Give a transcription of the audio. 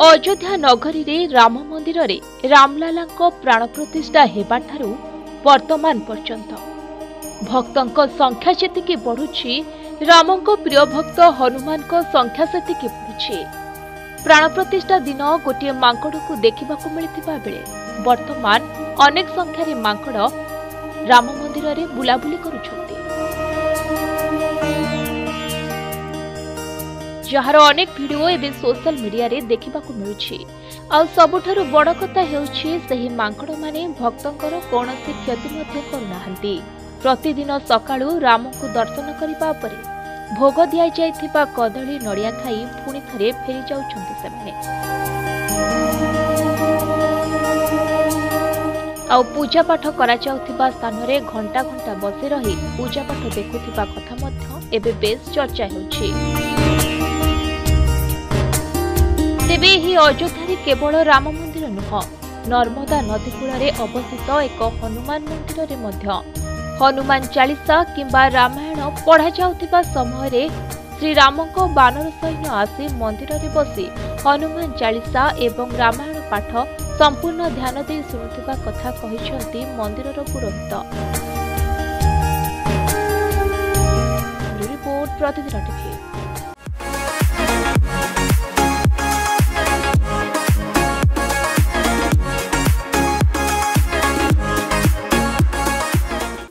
अयोध्या नगरी रे राम मंदिर रे रामलाला प्राण प्रतिष्ठा हेबाठारु वर्तमान पर्यंत भक्तों संख्या जेतिकी बढ़ुछि रामको प्रिय भक्त हनुमान को संख्या सेतिकी बढ़ुछि। प्राण प्रतिष्ठा दिन गोटे मांकड़ को देखा मिलता बेले वर्तमान अनेक संख्यार मांकड़ राम मंदिर रे बुलाबुली करुछन्ति। जार अनेक वीडियो एवं सोशल मीडिया रे देखा मिलुछि। आ सबुठारु बड़ कथा हेउछि सही मांकड़ माने भक्तंकर कौनसी क्षति मध्य करुनाहांती। प्रतिदिन सकाळु राम को दर्शन करिबा परे भोग दिया जाइथिबा कदली नड़िया खाई पुणी थरे फेरी जाउछन्ति सेमाने। आ पूजा पाठ करा जाउथिबा स्थान रे घंटा घंटा बसी रही पूजा पाठ देखुथिबा कथा मध्य एबे बेस चर्चा हेउछि। तेबे ही अयोध्या केवल राम मंदिर नुह नर्मदा नदी कूल अवस्थित एक हनुमान मंदिर रे मध्य हनुमान चालीसा किंबा रामायण पढ़ा जाउथिबा समय श्री राम को बानर सैन्य आसी मंदिर रे बसी हनुमान चालीसा एवं रामायण पाठ संपूर्ण ध्यान दे शुणुथिबा कथा कहिसंती मंदिर पुरोहित। रिपोर्ट प्रतिदिन टीवी।